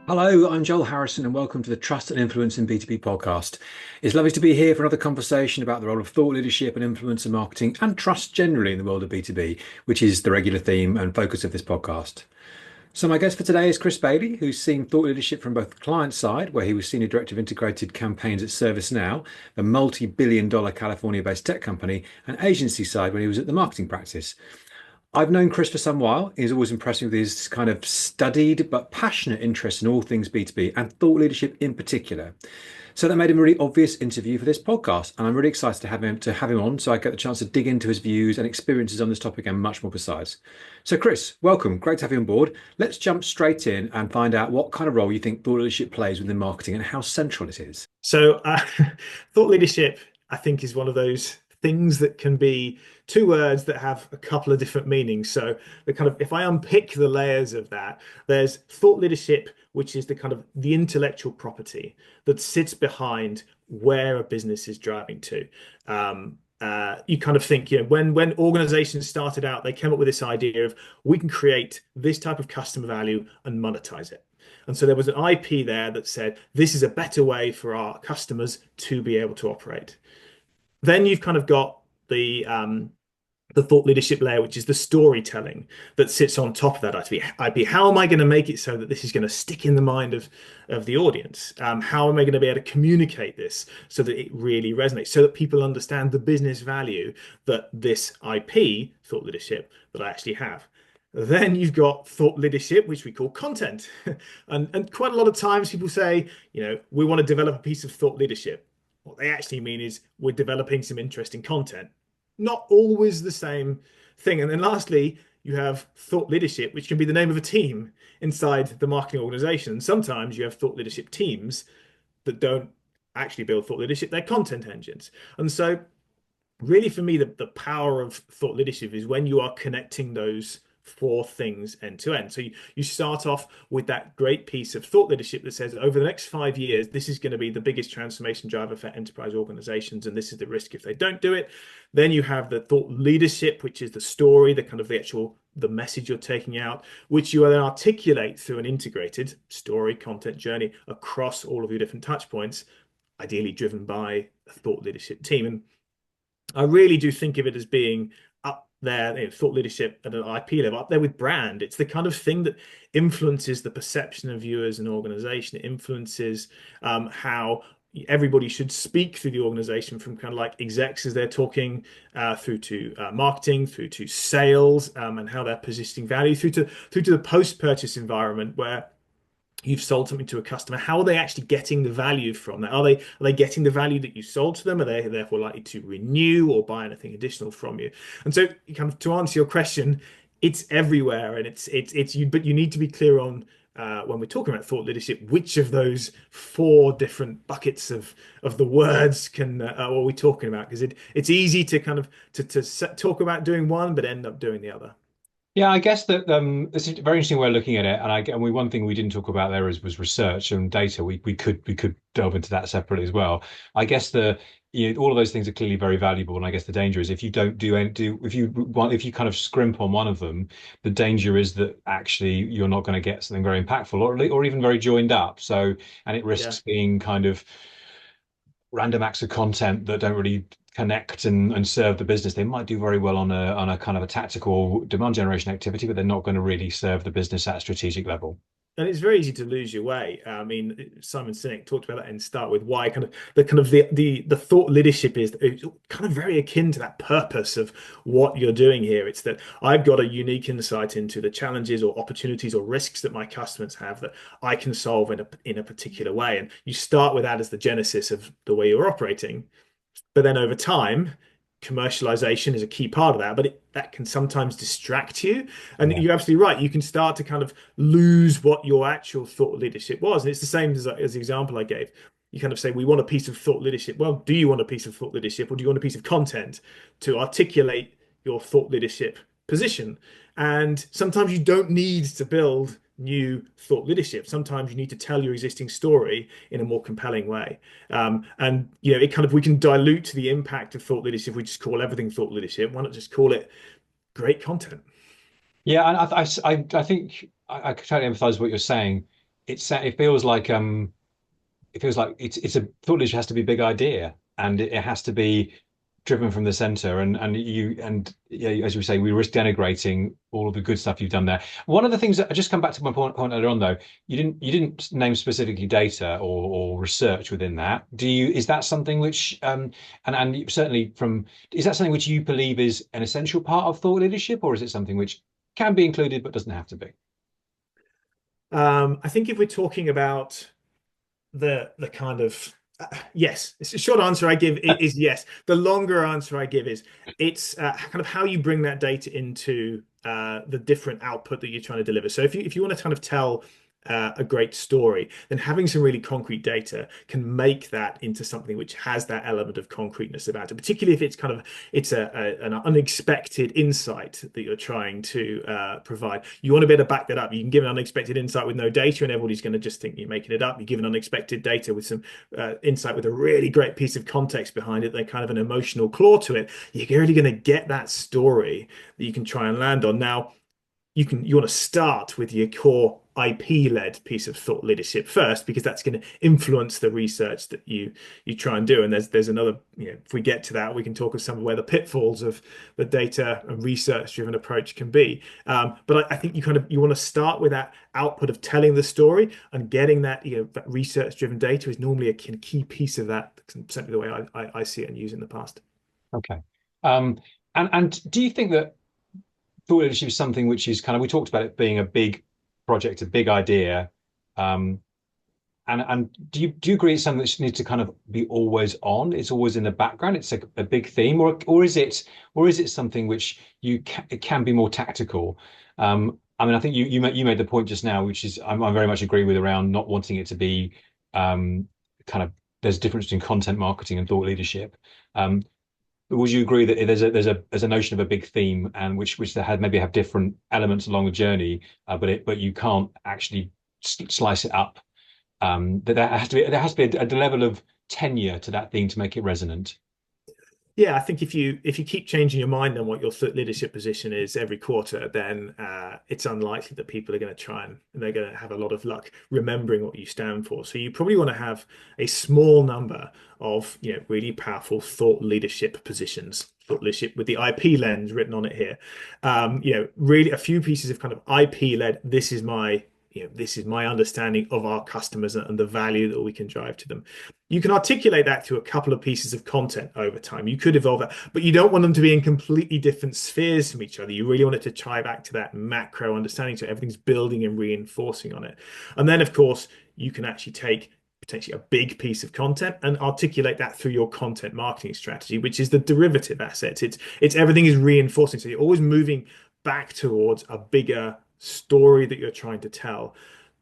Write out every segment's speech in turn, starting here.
Hello, I'm Joel Harrison, and welcome to the Trust and Influence in B2B podcast. It's lovely to be here for another conversation about the role of thought leadership and influencer marketing and trust generally in the world of B2B, which is the regular theme and focus of this podcast. So, my guest for today is Chris Bailey, who's seen thought leadership from both the client side, where he was Senior Director of Integrated Campaigns at ServiceNow, the multi-billion-dollar California-based tech company, and agency side when he was at the marketing practice. I've known Chris for some while. He's always impressed me with his kind of studied but passionate interest in all things B2B and thought leadership in particular. So that made him a really obvious interview for this podcast. And I'm really excited to have him on so I get the chance to dig into his views and experiences on this topic and much more besides. So Chris, welcome. Great to have you on board. Let's jump straight in and find out what kind of role you think thought leadership plays within marketing and how central it is. So, thought leadership, I think, is one of those things that can be two words that have a couple of different meanings. So, the kind of if I unpick the layers of that, there's thought leadership, which is the kind of the intellectual property that sits behind where a business is driving to. You kind of think, when organizations started out, they came up with this idea of we can create this type of customer value and monetize it. And so there was an IP there that said this is a better way for our customers to be able to operate. Then you've kind of got the thought leadership layer, which is the storytelling that sits on top of that IP. How am I going to make it so that this is going to stick in the mind of the audience? How am I going to be able to communicate this so that it really resonates, so that people understand the business value that this IP, thought leadership, that I actually have? Then you've got thought leadership, which we call content. And quite a lot of times people say, we want to develop a piece of thought leadership. What they actually mean is we're developing some interesting content. Not always the same thing. And then lastly, you have thought leadership, which can be the name of a team inside the marketing organization. Sometimes you have thought leadership teams that don't actually build thought leadership, they're content engines. And so really for me, the power of thought leadership is when you are connecting those four things end to end. So you start off with that great piece of thought leadership that says over the next 5 years, this is going to be the biggest transformation driver for enterprise organizations, and this is the risk if they don't do it. Then you have the thought leadership, which is the story, the kind of the message you're taking out, which you then articulate through an integrated story content journey across all of your different touch points, ideally driven by a thought leadership team. And I really do think of it as being up there, thought leadership at an IP level, up there with brand. It's the kind of thing that influences the perception of you as an organization. It influences how everybody should speak through the organization, from kind of like execs as they're talking through to marketing, through to sales, and how they're positioning value, through to the post-purchase environment where you've sold something to a customer. How are they actually getting the value from that? Are they getting the value that you sold to them? Are they therefore likely to renew or buy anything additional from you? And so, kind of to answer your question, it's everywhere, and it's you. But you need to be clear on when we're talking about thought leadership, which of those four different buckets of the words can are we talking about? Because it's easy to kind of talk about doing one, but end up doing the other. Yeah, I guess that it's a very interesting way of looking at it, and one thing we didn't talk about there was research and data. We could delve into that separately as well. I guess all of those things are clearly very valuable, and I guess the danger is if you don't if you kind of scrimp on one of them, the danger is that actually you're not going to get something very impactful or even very joined up. So and it Yeah. risks being kind of random acts of content that don't really connect and serve the business. They might do very well on a kind of a tactical demand generation activity, but they're not going to really serve the business at a strategic level. And it's very easy to lose your way. I mean, Simon Sinek talked about that in Start With Why. The thought leadership is kind of very akin to that purpose of what you're doing here. It's that I've got a unique insight into the challenges or opportunities or risks that my customers have that I can solve in a particular way. And you start with that as the genesis of the way you're operating. But then over time, commercialization is a key part of that, but that can sometimes distract you. And Yeah. you're absolutely right. You can start to kind of lose what your actual thought leadership was. And it's the same as the example I gave. You kind of say, we want a piece of thought leadership. Well, do you want a piece of thought leadership, or do you want a piece of content to articulate your thought leadership position? And sometimes you don't need to build new thought leadership. Sometimes you need to tell your existing story in a more compelling way. And it kind of we can dilute the impact of thought leadership. We just call everything thought leadership. Why not just call it great content? Yeah, and I think I totally empathize with what you're saying. it feels like it's a thought leadership has to be a big idea, and it has to be driven from the center, and yeah, as we say, we risk denigrating all of the good stuff you've done there. One of the things that I just come back to my point earlier on, though, you didn't name specifically data or research within that. Is that something which and certainly from is that something which you believe is an essential part of thought leadership, or is it something which can be included but doesn't have to be? I think if we're talking about the kind of yes, it's a short answer I give is yes. The longer answer I give is it's kind of how you bring that data into the different output that you're trying to deliver. So if you want to kind of tell a great story, then having some really concrete data can make that into something which has that element of concreteness about it. Particularly if it's kind of an unexpected insight that you're trying to provide. You want to be able to back that up. You can give an unexpected insight with no data, and everybody's going to just think you're making it up. You give an unexpected data with some insight with a really great piece of context behind it, like kind of an emotional claw to it. You're really going to get that story that you can try and land on. Now, you want to start with your core IP-led piece of thought leadership first, because that's going to influence the research that you try and do. And there's another, if we get to that, we can talk of some of where the pitfalls of the data and research-driven approach can be. But I think you want to start with that output of telling the story, and getting that that research-driven data is normally a key piece of that. Certainly the way I see it and use it in the past. Okay. Um, and do you think that thought leadership is something which is kind of, we talked about it being a big project, a big idea. Um, and do you agree it's something that needs to kind of be always on? It's always in the background. It's a big theme, or is it something which it can be more tactical? I mean, I think you made the point just now, which is I very much agree with, around not wanting it to be kind of, there's a difference between content marketing and thought leadership. Um, would you agree that there's a notion of a big theme, and which they had maybe have different elements along the journey, but you can't actually slice it up. That there has to be a level of tenure to that theme to make it resonant. Yeah, I think if you keep changing your mind on what your thought leadership position is every quarter, then it's unlikely that people are going to try and they're going to have a lot of luck remembering what you stand for. So you probably want to have a small number of really powerful thought leadership positions, thought leadership with the IP lens written on it here. Really a few pieces of kind of IP led. This is my understanding of our customers and the value that we can drive to them. You can articulate that through a couple of pieces of content over time. You could evolve that, but you don't want them to be in completely different spheres from each other. You really want it to tie back to that macro understanding, so everything's building and reinforcing on it. And then, of course, you can actually take potentially a big piece of content and articulate that through your content marketing strategy, which is the derivative asset. It's everything is reinforcing. So you're always moving back towards a bigger story that you're trying to tell.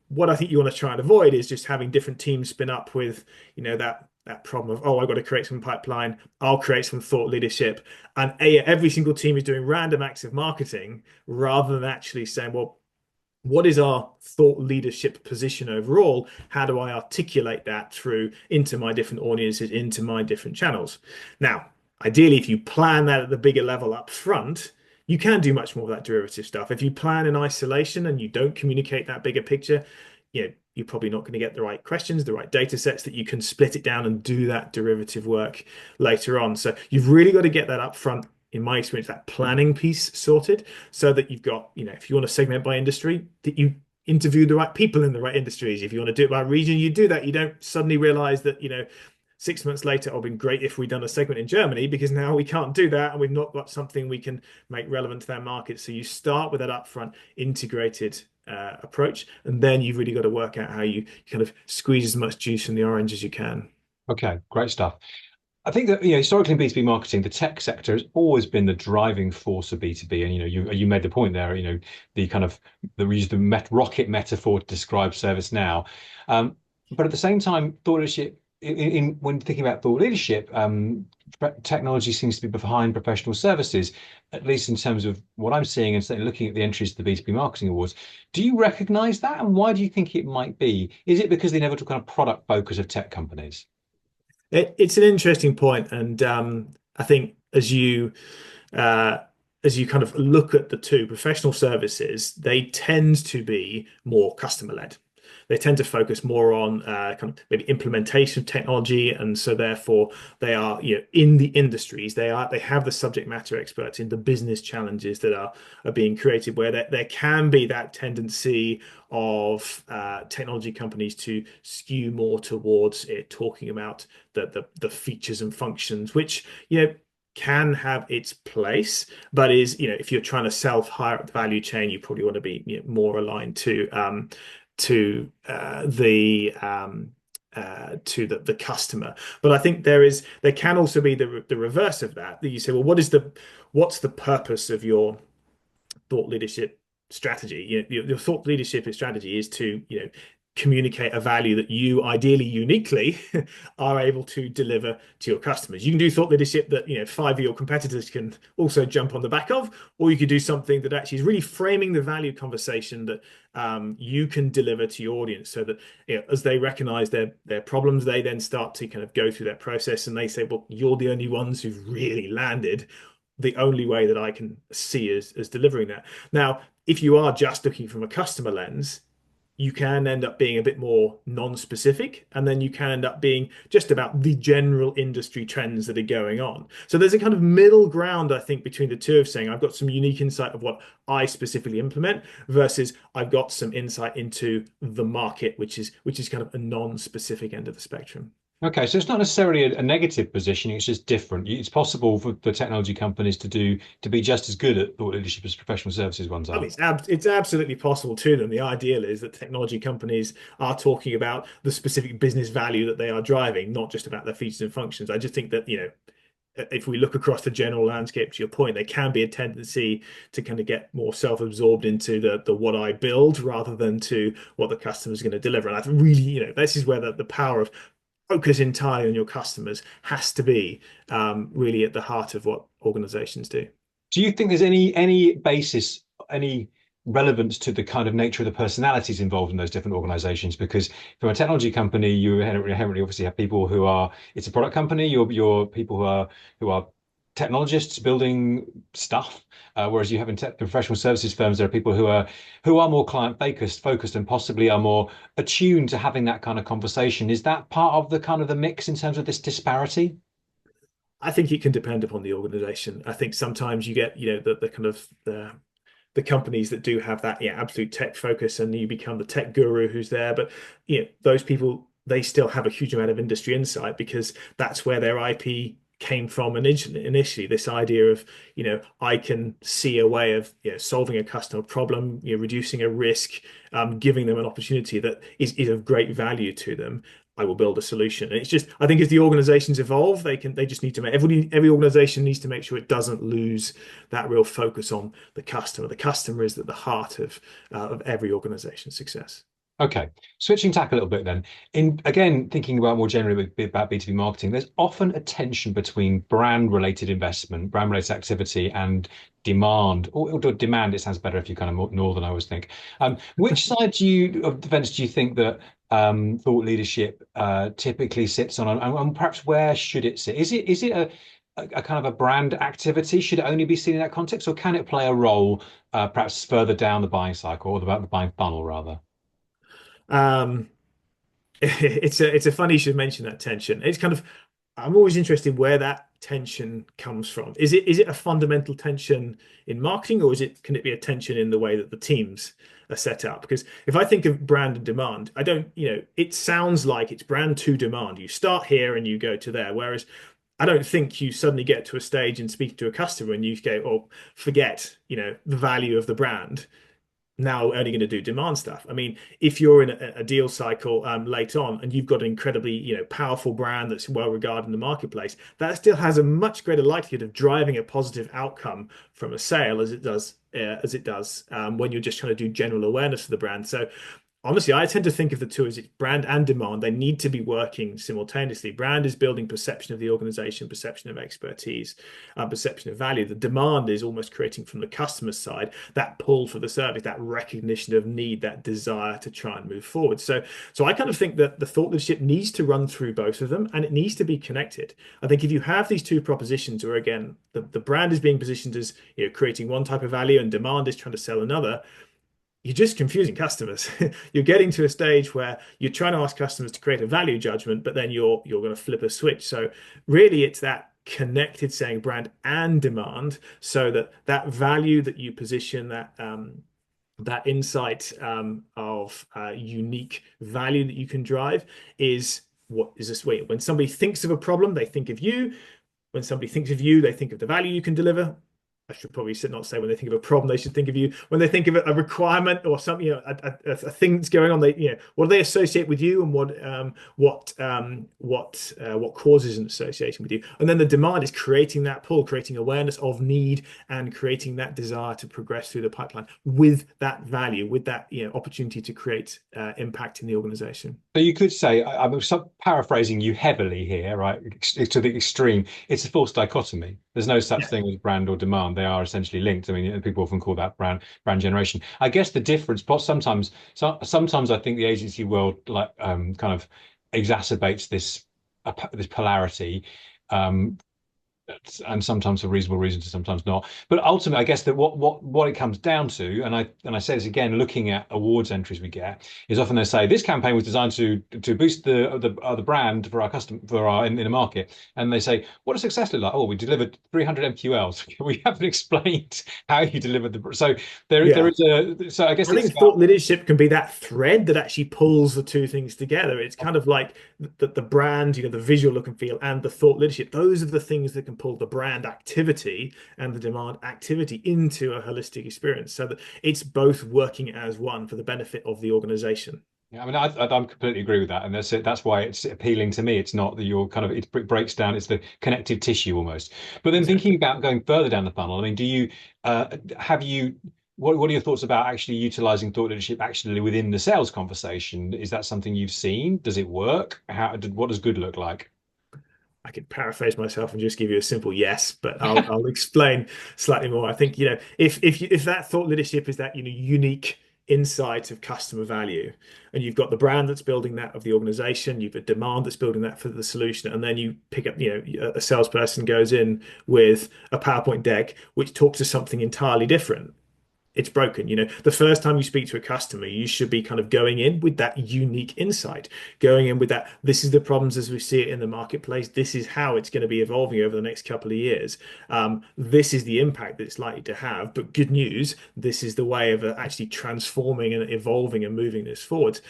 What I think you want to try and avoid is just having different teams spin up with, that problem of, oh, I've got to create some pipeline, I'll create some thought leadership, and every single team is doing random acts of marketing rather than actually saying, well, what is our thought leadership position overall? How do I articulate that through into my different audiences, into my different channels? Now, ideally, if you plan that at the bigger level up front, you can do much more of that derivative stuff. If you plan in isolation and you don't communicate that bigger picture, you're probably not going to get the right questions, the right data sets that you can split it down and do that derivative work later on. So you've really got to get that up front, in my experience, that planning piece sorted, so that you've got, if you want to segment by industry, that you interview the right people in the right industries. If you want to do it by region, you do that. You don't suddenly realize that, 6 months later, it'll be great if we'd done a segment in Germany, because now we can't do that and we've not got something we can make relevant to that market. So you start with that upfront integrated approach, and then you've really got to work out how you kind of squeeze as much juice from the orange as you can. Okay, great stuff. I think that historically in B2B marketing, the tech sector has always been the driving force of B2B. And you made the point there, the kind of we use the rocket metaphor to describe ServiceNow. But at the same time, thought leadership, when thinking about thought leadership, technology seems to be behind professional services, at least in terms of what I'm seeing, and certainly looking at the entries to the B2B Marketing Awards. Do you recognize that, and why do you think it might be? Is it because they never took kind of product focus of tech companies? It's an interesting point, and I think uh, as you kind of look at the two professional services, they tend to be more customer led. they tend to focus more on kind of maybe implementation of technology, and so therefore they are, in the industries, they have the subject matter experts in the business challenges that are being created, where there can be that tendency of technology companies to skew more towards it, talking about the features and functions, which can have its place, but is, if you're trying to sell higher up the value chain, you probably want to be, more aligned to the customer. But I think there can also be the reverse of that. That you say, well, what's the purpose of your thought leadership strategy? Your thought leadership strategy is to, communicate a value that you ideally uniquely are able to deliver to your customers. You can do thought leadership that, five of your competitors can also jump on the back of, or you could do something that actually is really framing the value conversation that you can deliver to your audience, so that, as they recognize their problems, they then start to kind of go through that process, and they say, well, you're the only ones who've really landed the only way that I can see as delivering that. Now, if you are just looking from a customer lens, you can end up being a bit more non-specific, and then you can end up being just about the general industry trends that are going on. So there's a kind of middle ground, I think, between the two, of saying I've got some unique insight of what I specifically implement versus I've got some insight into the market, which is kind of a non-specific end of the spectrum. Okay, so it's not necessarily a negative positioning, it's just different. It's possible for the technology companies to be just as good at thought leadership as professional services ones I mean, are. it's absolutely possible to them. The ideal is that technology companies are talking about the specific business value that they are driving, not just about their features and functions. I just think that, if we look across the general landscape, to your point, there can be a tendency to kind of get more self-absorbed into the what I build rather than to what the customer is going to deliver. And I really, this is where the power of focus entirely on your customers has to be really at the heart of what organizations do. Do you think there's any basis, any relevance to the kind of nature of the personalities involved in those different organizations? Because from a technology company, you inherently obviously have people who are, it's a product company, you're people who are technologists building stuff, whereas you have in professional services firms, there are people who are more client focused and possibly are more attuned to having that kind of conversation. Is that part of the kind of the mix in terms of this disparity? I think it can depend upon the organization. I think sometimes you get, the kind of the companies that do have that, absolute tech focus, and you become the tech guru who's there. But those people, they still have a huge amount of industry insight, because that's where their IP came from initially. This idea of, I can see a way of, solving a customer problem, reducing a risk, giving them an opportunity that is of great value to them. I will build a solution. And it's just, I think as the organizations evolve, they just need to make, every organization needs to make sure it doesn't lose that real focus on the customer. The customer is at the heart of every organization's success. Okay, switching tack a little bit then. In again, thinking about more generally about B2B marketing, there's often a tension between brand-related investment, brand-related activity, and demand. Or demand, it sounds better if you're kind of more northern, I always think. Which side of the fence do you think that thought leadership typically sits on, and perhaps where should it sit? Is it a kind of a brand activity? Should it only be seen in that context, or can it play a role perhaps further down the buying cycle, or the buying funnel rather? Um, it's a funny you should mention that tension. It's kind of, I'm always interested where that tension comes from. Is it a fundamental tension in marketing, or can it be a tension in the way that the teams are set up? Because if I think of brand and demand, I don't, it sounds like it's brand to demand. You start here and you go to there. Whereas I don't think you suddenly get to a stage and speak to a customer and you go, oh, forget, the value of the brand, now only going to do demand stuff. I mean, if you're in a deal cycle late on, and you've got an incredibly, powerful brand that's well regarded in the marketplace, that still has a much greater likelihood of driving a positive outcome from a sale as it does when you're just trying to do general awareness of the brand. So honestly, I tend to think of the two as brand and demand. They need to be working simultaneously. Brand is building perception of the organization, perception of expertise, perception of value. The demand is almost creating from the customer side that pull for the service, that recognition of need, that desire to try and move forward. So I kind of think that the thought leadership needs to run through both of them, and it needs to be connected. I think if you have these two propositions where, again, the brand is being positioned as, creating one type of value, and demand is trying to sell another, you're just confusing customers. You're getting to a stage where you're trying to ask customers to create a value judgment, but then you're going to flip a switch. So really, it's that connected saying brand and demand, so that that value that you position, that insight of unique value that you can drive is what is this way. When somebody thinks of a problem, they think of you. When somebody thinks of you, they think of the value you can deliver. I should probably not say when they think of a problem, they should think of you. When they think of a requirement or something, a thing that's going on, what do they associate with you, and what causes an association with you? And then the demand is creating that pull, creating awareness of need, and creating that desire to progress through the pipeline with that value, with that opportunity to create impact in the organization. So you could say, I'm paraphrasing you heavily here, right, to the extreme. It's a false dichotomy. There's no such Yeah. thing as brand or demand. They are essentially linked. I mean, people often call that brand generation. I guess the difference, but sometimes I think the agency world kind of exacerbates this polarity. Um, and sometimes for reasonable reasons and sometimes not. But ultimately, I guess that what it comes down to, and I say this again, looking at awards entries we get, is often they say this campaign was designed to boost the brand for our custom for our in the market, and they say what does success look like? Oh, we delivered 300 MQLs. We haven't explained how you delivered so there Yeah. is a so I guess I it's think thought leadership can be that thread that actually pulls the two things together. It's kind of like the brand, the visual look and feel, and the thought leadership. Those are the things that can pull the brand activity and the demand activity into a holistic experience, so that it's both working as one for the benefit of the organization. Yeah, I mean, I completely agree with that, and that's it. That's why it's appealing to me. It's not that you're kind of it breaks down. It's the connective tissue almost. But then thinking Exactly. about going further down the funnel, I mean, do you have you what are your thoughts about actually utilizing thought leadership actually within the sales conversation? Is that something you've seen? Does it work? What does good look like? I could paraphrase myself and just give you a simple yes, but I'll explain slightly more. I think if that thought leadership is that unique insight of customer value, and you've got the brand that's building that of the organization, you've a demand that's building that for the solution, and then you pick up a salesperson goes in with a PowerPoint deck which talks to something entirely different. It's broken. The first time you speak to a customer, you should be kind of going in with that unique insight, going in with that. This is the problems as we see it in the marketplace. This is how it's going to be evolving over the next couple of years. This is the impact that it's likely to have. But good news, this is the way of actually transforming and evolving and moving this forward.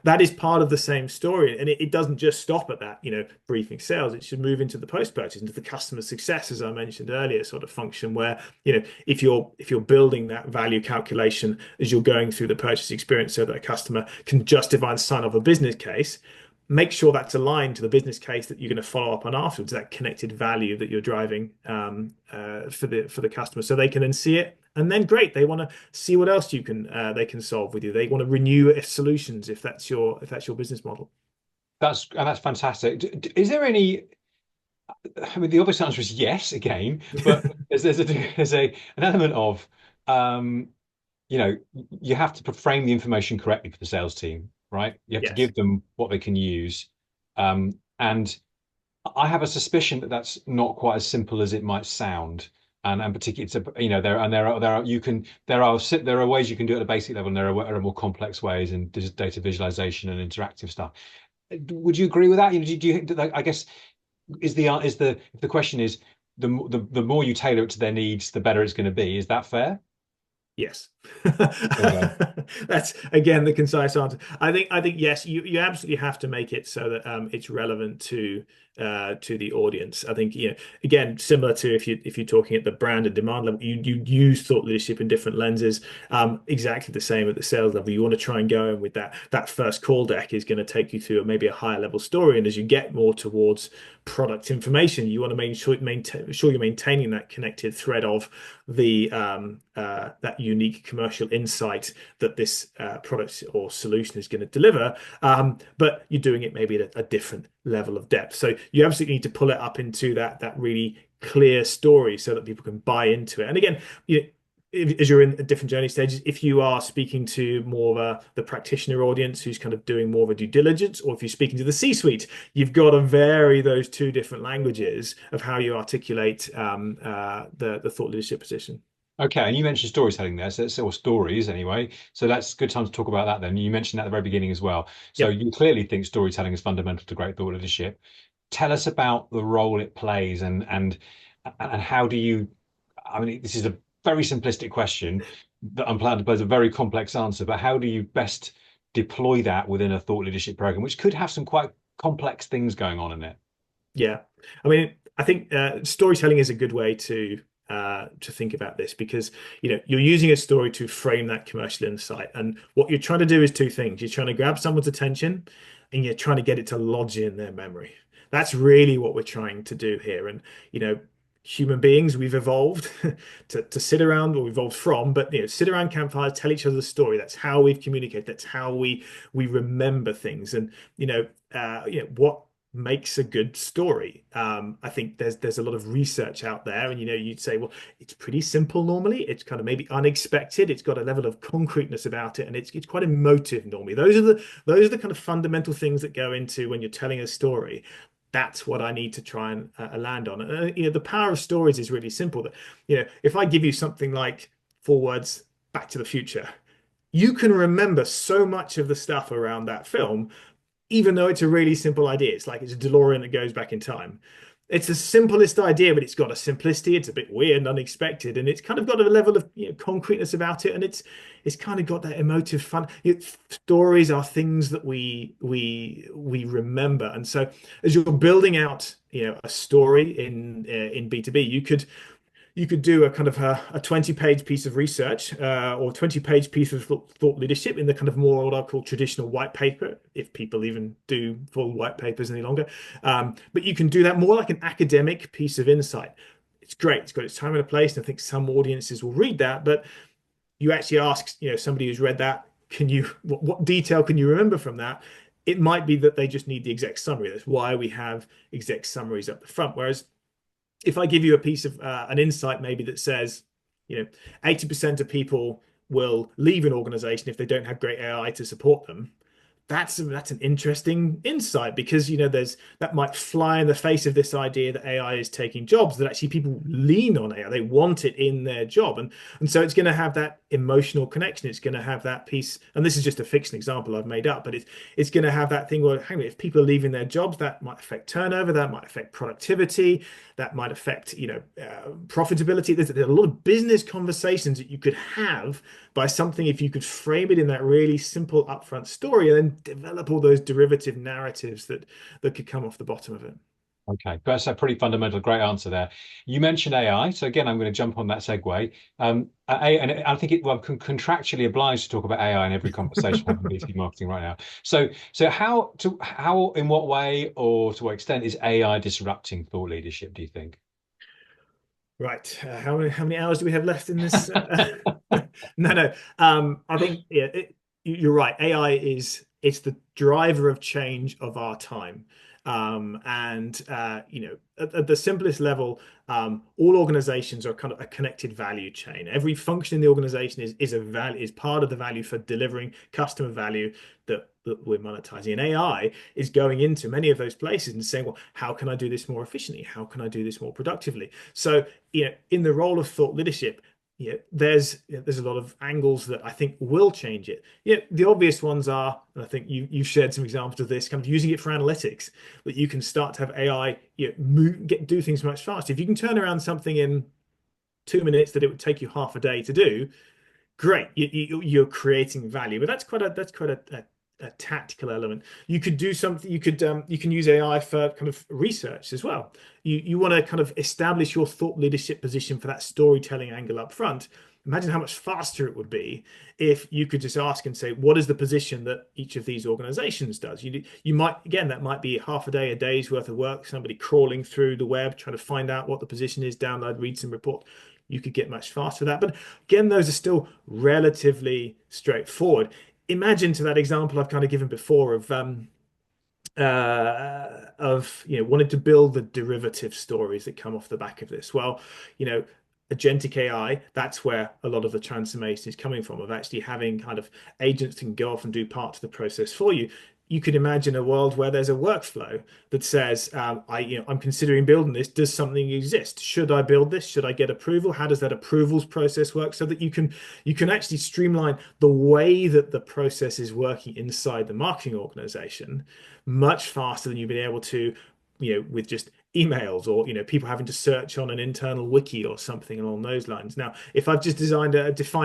That is part of the same story. And it doesn't just stop at that, briefing sales. It should move into the post-purchase, into the customer success, as I mentioned earlier, sort of function where, if you're building that value calculation as you're going through the purchase experience, so that a customer can justify and sign off a business case, make sure that's aligned to the business case that you're going to follow up on afterwards, that connected value that you're driving for the customer, so they can then see it. And then great, they want to see what else they can solve with you. They want to renew solutions if that's your business model. That's fantastic. Is there any? I mean, the obvious answer is yes again, but there's an element of um, you have to frame the information correctly for the sales team, right? You have to Yes. give them what they can use. And I have a suspicion that that's not quite as simple as it might sound. And particularly, there are ways you can do it at a basic level, and there are more complex ways, and there's data visualization and interactive stuff. Would you agree with that? I guess if the question is the more you tailor it to their needs, the better it's going to be. Is that fair? Yes. There we go. That's again the concise answer. I think yes, you absolutely have to make it so that it's relevant to the audience. I think again, similar to if you're talking at the brand and demand level, you use thought leadership in different lenses. Exactly the same at the sales level. You want to try and go in with that first call deck is going to take you through maybe a higher level story, and as you get more towards product information, you want to make sure you're maintaining that connected thread of the that unique commercial insight that this product or solution is going to deliver, but you're doing it maybe at a different level of depth. So you absolutely need to pull it up into that really clear story so that people can buy into it. And again, as you're in different journey stages, if you are speaking to more of the practitioner audience who's kind of doing more of a due diligence, or if you're speaking to the C-suite, you've got to vary those two different languages of how you articulate the thought leadership position. Okay, and you mentioned storytelling there, or stories anyway. So that's a good time to talk about that then. You mentioned that at the very beginning as well. So Yep. you clearly think storytelling is fundamental to great thought leadership. Tell us about the role it plays and how do you, I mean, this is a very simplistic question that I'm planning to pose a very complex answer, but how do you best deploy that within a thought leadership program, which could have some quite complex things going on in it? Yeah. I mean, I think storytelling is a good way to think about this because you're using a story to frame that commercial insight, and what you're trying to do is two things. You're trying to grab someone's attention, and you're trying to get it to lodge in their memory. That's really what we're trying to do here. And human beings, we've evolved to sit around, or we evolved from, but sit around campfires, tell each other a story. That's how we've communicated. That's how we remember things. And what makes a good story. I think there's a lot of research out there, and you'd say, well, it's pretty simple normally. It's kind of maybe unexpected. It's got a level of concreteness about it, and it's quite emotive normally. Those are the kind of fundamental things that go into when you're telling a story. That's what I need to try and land on. The power of stories is really simple. That if I give you something like 4 words, Back to the Future, you can remember so much of the stuff around that film even though it's a really simple idea. It's like it's a DeLorean that goes back in time. It's the simplest idea, but it's got a simplicity. It's a bit weird and unexpected, and it's kind of got a level of concreteness about it, and it's kind of got that emotive fun. Stories are things that we remember, and so as you're building out a story in B2B, you could do a kind of a 20-page piece of research or 20-page piece of thought leadership in the kind of more what I call traditional white paper, if people even do full white papers any longer. But you can do that more like an academic piece of insight. It's great. It's got its time and a place, and I think some audiences will read that. But you actually ask, somebody who's read that, what detail can you remember from that? It might be that they just need the exec summary. That's why we have exec summaries up the front. Whereas if I give you a piece of an insight maybe that says, 80% of people will leave an organization if they don't have great AI to support them, that's an interesting insight because there's that might fly in the face of this idea that AI is taking jobs, that actually people lean on AI, they want it in their job, and so it's going to have that emotional connection. It's going to have that piece, and this is just a fiction example I've made up, but it's going to have that thing where, hang on, if people are leaving their jobs, that might affect turnover, that might affect productivity, that might affect profitability. There's a lot of business conversations that you could have by something if you could frame it in that really simple upfront story and then develop all those derivative narratives that could come off the bottom of it. Okay, that's a pretty fundamental, great answer there. You mentioned AI, so again, I'm going to jump on that segue. And I think well, I'm contractually obliged to talk about AI in every conversation having B2B marketing right now. So how, in what way, or to what extent is AI disrupting thought leadership, do you think? Right. How many hours do we have left in this? No, no. I think you're right. AI it's the driver of change of our time. And at the simplest level, all organizations are kind of a connected value chain. Every function in the organization is part of the value for delivering customer value that we're monetizing. And AI is going into many of those places and saying, well, how can I do this more efficiently? How can I do this more productively? So, in the role of thought leadership, there's a lot of angles that I think will change it. The obvious ones are, and I think you've shared some examples of this, kind of using it for analytics, that you can start to have AI do things much faster. If you can turn around something in 2 minutes that it would take you half a day to do, great, you're creating value. But that's quite a tactical element. You could do something. You can use AI for kind of research as well. You want to kind of establish your thought leadership position for that storytelling angle up front. Imagine how much faster it would be if you could just ask and say, what is the position that each of these organizations does? You might, again, that might be half a day, a day's worth of work, somebody crawling through the web, trying to find out what the position is, download, read some report. You could get much faster with that. But again, those are still relatively straightforward. Imagine to that example I've kind of given before of wanting to build the derivative stories that come off the back of this. Well, agentic AI, that's where a lot of the transformation is coming from, of actually having kind of agents that can go off and do parts of the process for you. you could imagine a world where there's a workflow that says, I'm considering building this. Does something exist? Should I build this? Should I get approval? How does that approvals process work? So that you can actually streamline the way that the process is working inside the marketing organization much faster than you've been able to, with just emails or people having to search on an internal wiki or something along those lines. Now, if I've just defined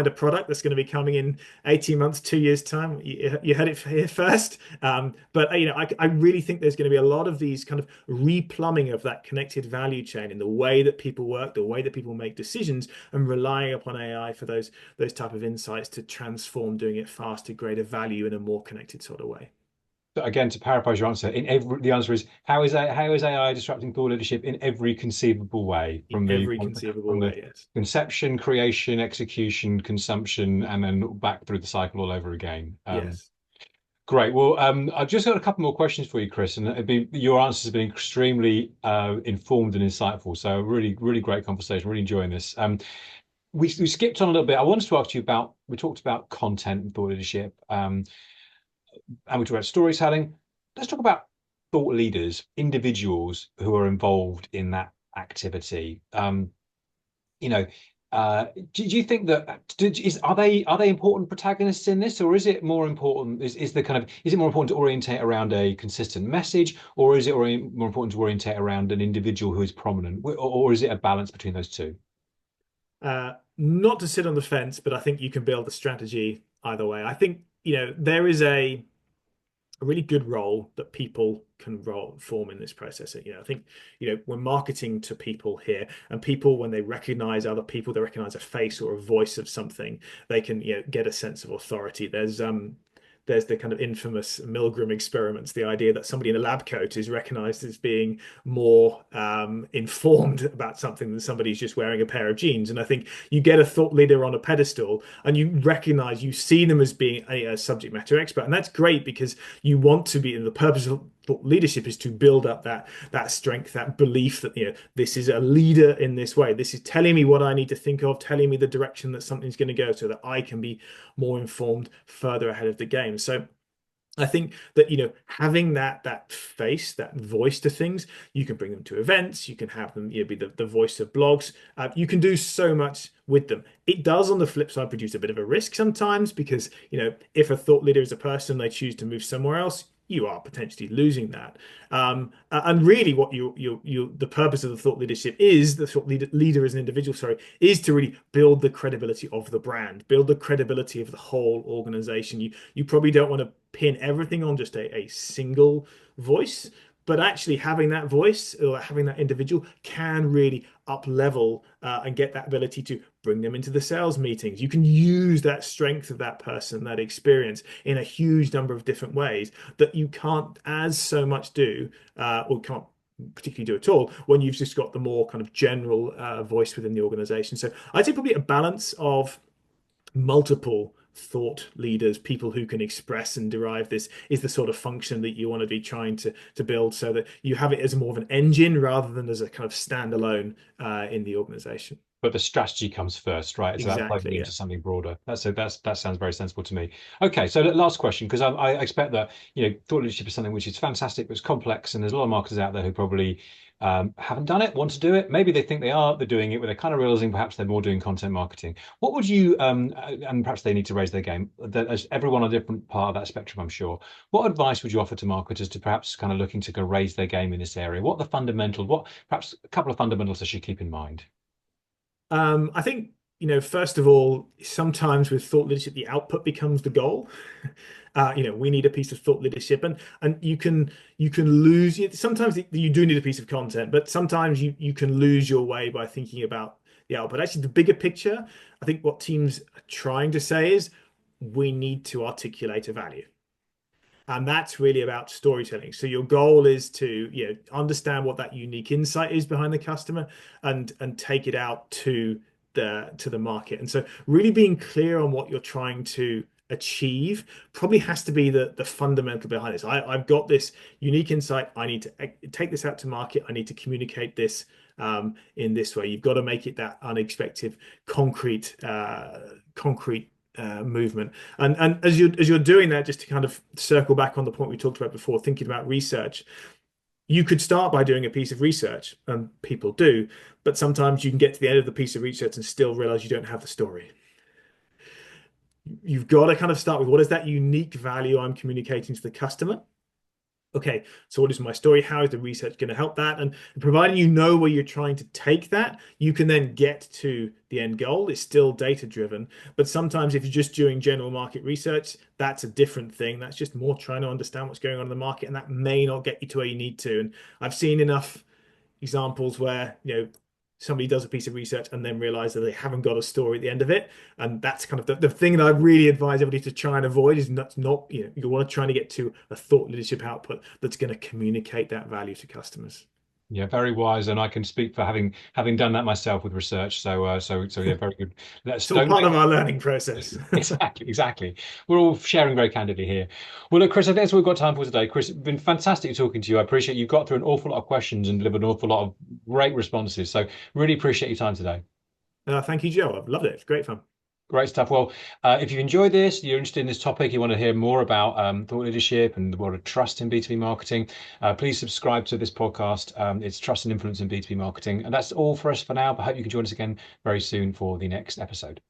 a product that's going to be coming in 18 months, 2 years time, you heard it here first. But I really think there's going to be a lot of these kind of replumbing of that connected value chain in the way that people work, the way that people make decisions, and relying upon AI for those type of insights to transform doing it faster, greater value in a more connected sort of way. So again, to paraphrase your answer, the answer is how is AI disrupting thought leadership in every conceivable way, In every conceivable from the way, yes. conception, creation, execution, consumption, and then back through the cycle all over again. Yes. Great. Well, I've just got a couple more questions for you, Chris, and your answers have been extremely informed and insightful. So really, really great conversation. Really enjoying this. We skipped on a little bit. I wanted to ask you about, we talked about content and thought leadership. And we talk about storytelling. Let's talk about thought leaders, individuals who are involved in that activity. You know, do you think that are they important protagonists in this, or is it more important? Is it more important to orientate around a consistent message, or is it more important to orientate around an individual who is prominent, or is it a balance between those two? Not to sit on the fence, but I think you can build a strategy either way. I think, there is a really good role that people can form in this process. I think, we're marketing to people here, and people, when they recognize other people, they recognize a face or a voice of something, they can, get a sense of authority. There's the kind of infamous Milgram experiments, the idea that somebody in a lab coat is recognized as being more informed about something than somebody who's just wearing a pair of jeans. And I think you get a thought leader on a pedestal and you see them as being a subject matter expert. And that's great, because you want to be, and the purpose of thought leadership is to build up that strength, that belief that, this is a leader in this way. This is telling me what I need to think of, telling me the direction that something's going to go, so that I can be more informed further ahead of the game. So I think that, having that face, that voice to things, you can bring them to events, you can have them, be the voice of blogs. You can do so much with them. It does, on the flip side, produce a bit of a risk sometimes, because, if a thought leader is a person, they choose to move somewhere else, you are potentially losing that. And really, what the purpose of the thought leadership is, the thought leader as an individual, sorry, is to really build the credibility of the brand, build the credibility of the whole organization. You probably don't want to pin everything on just a single voice, but actually having that voice or having that individual can really up level and get that ability to bring them into the sales meetings. You can use that strength of that person, that experience, in a huge number of different ways that you can't as so much do, or can't particularly do at all, when you've just got the more kind of general voice within the organization. So I'd say probably a balance of multiple thought leaders, people who can express and derive this, is the sort of function that you want to be trying to build, so that you have it as more of an engine rather than as a kind of standalone in the organization. But the strategy comes first, right? So that's plugging Exactly, yeah. into something broader. That sounds very sensible to me. Okay, so the last question, because I expect that thought leadership is something which is fantastic, but it's complex, and there's a lot of marketers out there who probably haven't done it, want to do it. Maybe they think they're doing it, but they're kind of realizing perhaps they're more doing content marketing. What would you and perhaps they need to raise their game. There's everyone on a different part of that spectrum, I'm sure. What advice would you offer to marketers to perhaps kind of looking to go raise their game in this area? What are the fundamentals? What perhaps a couple of fundamentals they should keep in mind? I think, first of all, sometimes with thought leadership, the output becomes the goal. We need a piece of thought leadership, and you can lose it. Sometimes you do need a piece of content, but sometimes you can lose your way by thinking about the output. Actually, the bigger picture, I think what teams are trying to say is we need to articulate a value. And that's really about storytelling. So your goal is to, understand what that unique insight is behind the customer, and take it out to the market. And so really being clear on what you're trying to achieve probably has to be the fundamental behind this. I've got this unique insight. I need to take this out to market. I need to communicate this in this way. You've got to make it that unexpected, concrete movement. And as you're doing that, just to kind of circle back on the point we talked about before, thinking about research, you could start by doing a piece of research, and people do, but sometimes you can get to the end of the piece of research and still realize you don't have the story. You've got to kind of start with, what is that unique value I'm communicating to the customer? Okay, so what is my story? How is the research going to help that? And providing you know where you're trying to take that, you can then get to the end goal. It's still data driven, but sometimes if you're just doing general market research, that's a different thing. That's just more trying to understand what's going on in the market, and that may not get you to where you need to. And I've seen enough examples where, somebody does a piece of research and then realize that they haven't got a story at the end of it. And that's kind of the thing that I really advise everybody to try and avoid, is not you want to try to get to a thought leadership output that's going to communicate that value to customers. Yeah, very wise, and I can speak for having done that myself with research. So yeah, very good. Let's It's all don't part of our learning process. exactly. We're all sharing very candidly here. Well, look, Chris, I think that's what we've got time for today. Chris, it's been fantastic talking to you. I appreciate you got through an awful lot of questions and delivered an awful lot of great responses. So really appreciate your time today. Thank you, Joe. I've loved it. It's great fun. Great stuff. Well, if you enjoyed this, you're interested in this topic, you want to hear more about thought leadership and the world of trust in B2B marketing, please subscribe to this podcast. It's Trust and Influence in B2B Marketing. And that's all for us for now, but I hope you can join us again very soon for the next episode.